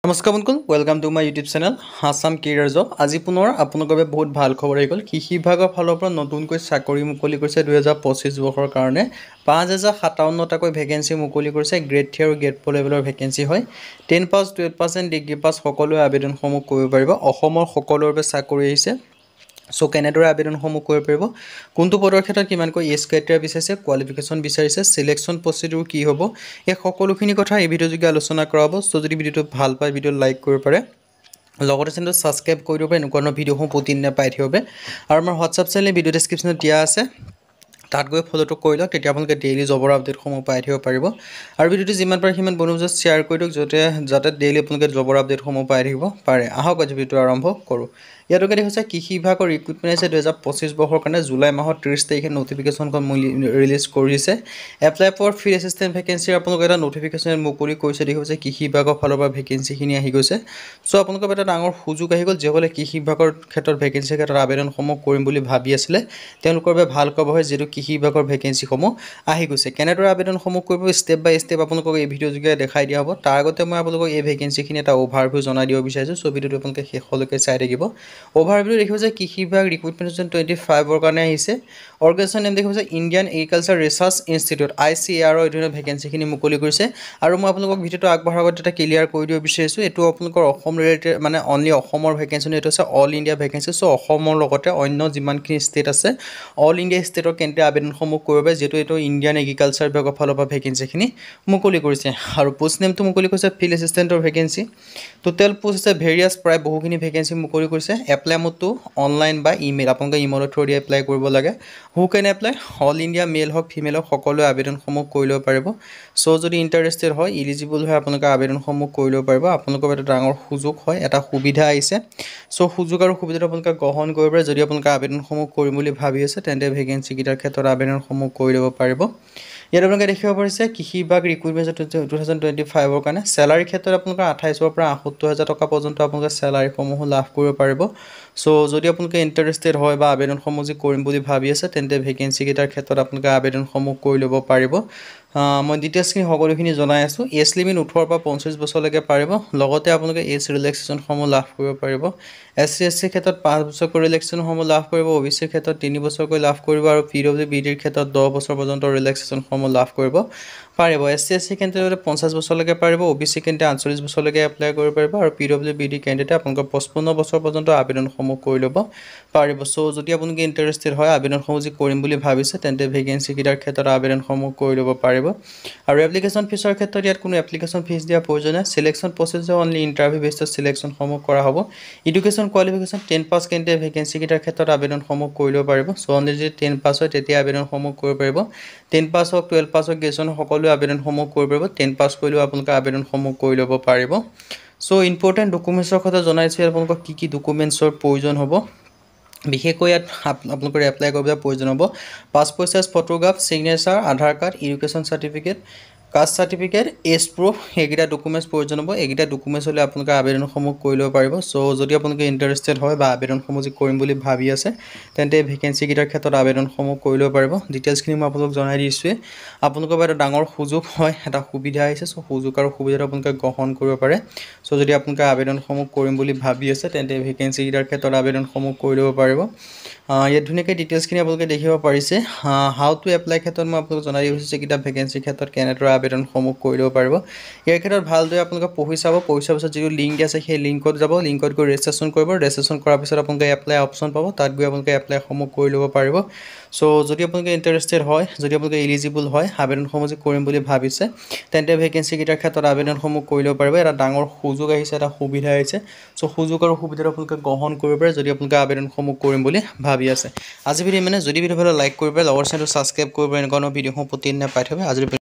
নমস্কাৰ বন্ধুসকল, welcome to my YouTube channel Assam career job. আজি পুনৰ আপোনালোকৰ বাবে বহুত ভাল খবৰ আহি গ'ল। কৃষি বিভাগৰ ফালৰ পৰা নতুনকৈ চাকৰি মুকলি কৰিছে 2025 বৰ্ষৰ কাৰণে 5057টাকৈ ভেকেঞ্চি মুকলি কৰিছে। গ্ৰেড 3 আৰু গ্ৰেড 4 লেভেলৰ ভেকেঞ্চি হয়। 10 পাছ 12% ডিগ্ৰী পাছ সকলোৱে আবেদনসমূহ কৰিব পাৰিব। অসমৰ সকলোৰে বাবে চাকৰি আহিছে। সো কেনেদৰে আবেদনসমূহ কৰিব পাৰিব, কোনটো পদৰ ক্ষেত্ৰত কিমানকৈ এজ ক্ৰাইটেৰিয়া বিচাৰিছে, কোৱালিফিকেশ্যন বিচাৰিছে, সিলেকশ্যন প্ৰচিডিউৰ কি হ'ব, এই সকলোখিনি কথা এই ভিডিঅ' যোগে আলোচনা কৰা হ'ব। সো যদি ভিডিঅ'টো ভাল পায় ভিডিঅ' লাইক কৰিব পাৰে, লগতে চেনেলটো ছাবস্ক্ৰাইব কৰি দিব পাৰে এনেকুৱা ধৰণৰ ভিডিঅ'সমূহ প্ৰতিদিনে পাই থাকিব পাৰে। আৰু আমাৰ হোৱাটছআপ চেনেল ভিডিঅ' ডেছক্ৰিপশ্যনত দিয়া আছে, তাত গৈ ফ'ল'টো কৰি লওক, তেতিয়া আপোনালোকে ডেইলি জবৰ আপডেটসমূহ পাই থাকিব পাৰিব। আৰু ভিডিঅ'টো যিমান পাৰে সিমান বন্ধুৰ মাজত শ্বেয়াৰ কৰি দিয়ক, যাতে ডেইলি আপোনালোকে জবৰ আপডেটসমূহ পাই থাকিব পাৰে। আহক আজি ভিডিঅ'টো আৰম্ভ কৰোঁ। ইয়াত হৈছে কৃষি বিভাগৰ ৰিক্ৰুটমেণ্ট আছে 2025 বৰ্ষৰ কাৰণে জুলাই মাহৰ 30 তাৰিখে নটিফিকেশ্যনখন ৰিলিজ কৰিছে। এপ্লাই ফৰ ফিল্ড এছিষ্টেণ্ট ভেকেঞ্চিৰ আপোনালোকে এটা নটিফিকেশ্যন মুকলি কৰিছে। দেখিছে কৃষি বিভাগৰ ফালৰ পৰা ভেকেঞ্চিখিনি আহি গৈছে। চ' আপোনালোকৰ এটা ডাঙৰ সুযোগ আহি গ'ল, যিসকলে কৃষি বিভাগৰ ক্ষেত্ৰত ভেকেঞ্চিৰ ক্ষেত্ৰত আবেদনসমূহ কৰিম বুলি ভাবি আছিলে, তেওঁলোকৰ বাবে ভাল খবৰ হয়, যিহেতু কৃষি বিভাগৰ ভেকেঞ্চিসমূহ আহি গৈছে। কেনেদৰে আবেদনসমূহ কৰিব ষ্টেপ বাই ষ্টেপ আপোনালোকক এই ভিডিঅ' যোগে দেখাই দিয়া হ'ব। তাৰ আগতে মই আপোনালোকক এই ভেকেঞ্চিখিনি এটা অভাৰভিউ জনাই দিব বিচাৰিছোঁ। চ' ভিডিঅ'টো আপোনালোকে শেষলৈকে চাই থাকিব। অভাৰভিউ দেখিব যে কৃষি বিভাগ ৰিক্ৰুটমেণ্ট 2025ৰ কাৰণে আহিছে। অৰ্গেনাইজেশ্যন নেম দেখিব যে Indian agriculture research institute ICAR অধীনত ভেকেঞ্চিখিনি মুকলি কৰিছে। আৰু মই আপোনালোকক ভিডিঅ'টো আগবঢ়াৰ আগতে এটা ক্লিয়াৰ কৰি দিব বিচাৰিছোঁ, এইটো আপোনালোকৰ অসম ৰিলেটেড মানে অনলি অসমৰ ভেকেঞ্চি, এইটো হৈছে অল ইণ্ডিয়া ভেকেঞ্চি। চ' অসমৰ লগতে অন্য যিমানখিনি ষ্টেট আছে অল ইণ্ডিয়া ষ্টেটৰ কেন্দ্ৰীয় আবেদনসমূহ কৰিব পাৰে, যিহেতু এইটো ইণ্ডিয়ান এগ্ৰিকালচাৰ বিভাগৰ ফালৰ পৰা ভেকেঞ্চিখিনি মুকলি কৰিছে। আৰু পোষ্ট নেমটো মুকলি কৰিছে ফিল্ড এছিষ্টেণ্টৰ ভেকেঞ্চি। টোটেল পোষ্ট আছে ভেৰিয়াছ, প্ৰায় বহুখিনি ভেকেঞ্চি মুকলি কৰিছে। এপ্লাই মোডটো অনলাইন বা ইমেইল, আপোনালোকে ইমেইলৰ থ্ৰুদি এপ্লাই কৰিব লাগে। হু কেন এপ্লাই, অল ইণ্ডিয়া মেল হওক ফিমেল হওক সকলোৱে আবেদনসমূহ কৰি ল'ব পাৰিব। চ' যদি ইণ্টাৰেষ্টেড হয়, ইলিজিবল হয়, আপোনালোকে আবেদনসমূহ কৰি ল'ব পাৰিব। আপোনালোকৰ এটা ডাঙৰ সুযোগ হয়, এটা সুবিধা আহিছে। চ' সুযোগ আৰু সুবিধাটো আপোনালোকে গ্ৰহণ কৰিব পাৰে। যদি আপোনালোকে আবেদনসমূহ কৰিম বুলি ভাবি আছে, তেন্তে ভেকেঞ্চিকেইটাৰ ক্ষেত্ৰত আবেদনসমূহ কৰি ল'ব পাৰিব। ইয়াত আপোনালোকে দেখিব পাৰিছে কৃষি বিভাগ ৰিক্ৰুটমেণ্ট 2025ৰ কাৰণে চেলাৰীৰ ক্ষেত্ৰত আপোনালোকে 28,000 পৰা 68,000 টকা পৰ্যন্ত আপোনালোকে চেলাৰীসমূহ লাভ কৰিব পাৰিব। চ' যদি আপোনালোকে ইণ্টাৰেষ্টেড হয় বা আবেদনসমূহ যি কৰিম বুলি ভাবি আছে, তেন্তে ভেকেঞ্চিকেইটাৰ ক্ষেত্ৰত আপোনালোকে আবেদনসমূহ কৰি ল'ব পাৰিব। মই ডিটেইলছখিনি সকলোখিনি জনাই আছোঁ। এজ লিমিট 18 পৰা 25 বছৰলৈকে পাৰিব। লগতে আপোনালোকে এজ ৰিলেক্সেশ্যনসমূহ লাভ কৰিব পাৰিব। SC SC ক্ষেত্ৰত 5 বছৰকৈ ৰিলেক্সেশ্যনসমূহ লাভ কৰিব, OBC ক্ষেত্ৰত 3 বছৰকৈ লাভ কৰিব, আৰু PWBDৰ ক্ষেত্ৰত 10 বছৰ পৰ্যন্ত ৰিলেক্সেশ্যনসমূহ লাভ কৰিব পাৰিব। SC SC কেণ্ডিডেটে 50 বছৰলৈকে পাৰিব, OBC কেণ্ডিডেটে 48 বছৰলৈকে এপ্লাই কৰিব পাৰিব, আৰু PWBD কেণ্ডিডেটে আপোনালোকৰ 55 বছৰ পৰ্যন্ত আবেদনসমূহ কৰি ল'ব পাৰিব। চ' যদি আপোনালোকে ইণ্টাৰেষ্টেড হয়, আবেদনসমূহ যি কৰিম বুলি ভাবিছে, তেন্তে ভেকেঞ্চিকেইটাৰ ক্ষেত্ৰত আবেদনসমূহ কৰি ল'ব পাৰিব। আৰু এপ্লিকেশ্যন ফিজৰ ক্ষেত্ৰত ইয়াত কোনো এপ্লিকেশ্যন ফিজ দিয়াৰ প্ৰয়োজন নাই। চিলেকশ্যন প্ৰচেছৰ অনলি ইণ্টাৰভিউ বেছড চিলেকশ্যনসমূহ কৰা হ'ব। এডুকেশ্যন কোৱালিফিকেশ্যন 10 পাছ কেণ্ডিডেটে ভেকেঞ্চিকেইটাৰ ক্ষেত্ৰত আবেদনসমূহ কৰি ল'ব পাৰিব। চ' অনলি যদি 10 পাছ হয়, তেতিয়া আবেদনসমূহ কৰিব পাৰিব। 10 পাছ হওক 12 পাছ হওক গ্ৰেজুৱেশ্যন সকলোৱে আবেদনসমূহ কৰিব পাৰিব। 10 পাছ কৰিলেও আপোনালোকে আবেদনসমূহ কৰি ল'ব পাৰিব। চ' ইম্পৰ্টেণ্ট ডকুমেণ্টছৰ কথা জনাইছোঁ, আপোনালোকক কি ডকুমেণ্টছৰ প্ৰয়োজন হ'ব। বিশেষকৈ ইয়াত আপোনালোকৰ এপ্লাই কৰিবলৈ প্ৰয়োজন হ'ব passport size photograph, signature, Aadhaar card, education certificate, caste certificate, age proof, এইকেইটা ডকুমেণ্টছ প্ৰয়োজন হ'ব। এইকেইটা ডকুমেণ্টছ হ'লে আপোনালোকে আবেদনসমূহ কৰি ল'ব পাৰিব। চ' যদি আপোনালোকে ইণ্টাৰেষ্টেড হয় বা আবেদনসমূহ যি কৰিম বুলি ভাবি আছে, তেন্তে ভেকেঞ্চিকেইটাৰ ক্ষেত্ৰত আবেদনসমূহ কৰি ল'ব পাৰিব। ডিটেইলছখিনি মই আপোনালোকক জনাই দিছোঁৱেই। আপোনালোকৰ বাবে এটা ডাঙৰ সুযোগ হয়, এটা সুবিধা আহিছে। চ' সুযোগ আৰু সুবিধাটো আপোনালোকে গ্ৰহণ কৰিব পাৰে। চ' যদি আপোনালোকে আবেদনসমূহ কৰিম বুলি ভাবি আছে, তেন্তে ভেকেঞ্চিকেইটাৰ ক্ষেত্ৰত আবেদনসমূহ কৰি ল'ব পাৰিব। ইয়াত ধুনীয়াকৈ ডিটেইলছখিনি আপোনালোকে দেখিব পাৰিছে। হাউ টু এপ্লাই ক্ষেত্ৰত মই আপোনালোকক জনাই দি গৈছোঁ যে ভেকেঞ্চিৰ ক্ষেত্ৰত কেনেদৰে আবেদনসমূহ কৰি ল'ব পাৰিব। ইয়াৰ ক্ষেত্ৰত ভালদৰে আপোনালোকে পঢ়ি চাব। পঢ়ি চোৱাৰ পিছত যিটো লিংক আছে, সেই লিংকত যাব। লিংকত গৈ ৰেজিষ্ট্ৰেশ্যন কৰিব। ৰেজিষ্ট্ৰেশ্যন কৰাৰ পিছত আপোনালোকে এপ্লাই অপশ্যন পাব, তাত গৈ আপোনালোকে এপ্লাইসমূহ কৰি ল'ব পাৰিব। চ' যদি আপোনালোকে ইণ্টাৰেষ্টেড হয়, যদি আপোনালোকে এলিজিবল হয়, আবেদনসমূহ যি কৰিম বুলি ভাবিছে, তেন্তে ভেকেঞ্চিকেইটাৰ ক্ষেত্ৰত আবেদনসমূহ কৰি ল'ব পাৰিব। এটা ডাঙৰ সুযোগ আহিছে, এটা সুবিধা আহিছে। চ' সুযোগ আৰু সুবিধাটো আপোনালোকে গ্ৰহণ কৰিব পাৰে, যদি আপোনালোকে আবেদনসমূহ কৰিম বুলি ভাবি আছে। আজি ভিডিঅ' যদি ভিডিঅ' ভাল লাইক কৰিব পাৰে, লগৰ চেনেলটো ছাবস্ক্ৰাইব কৰিব পাৰে, এনেকুৱা ভিডিঅ'সমূহ প্ৰতিদিনে পাই থাকিব। আজিৰ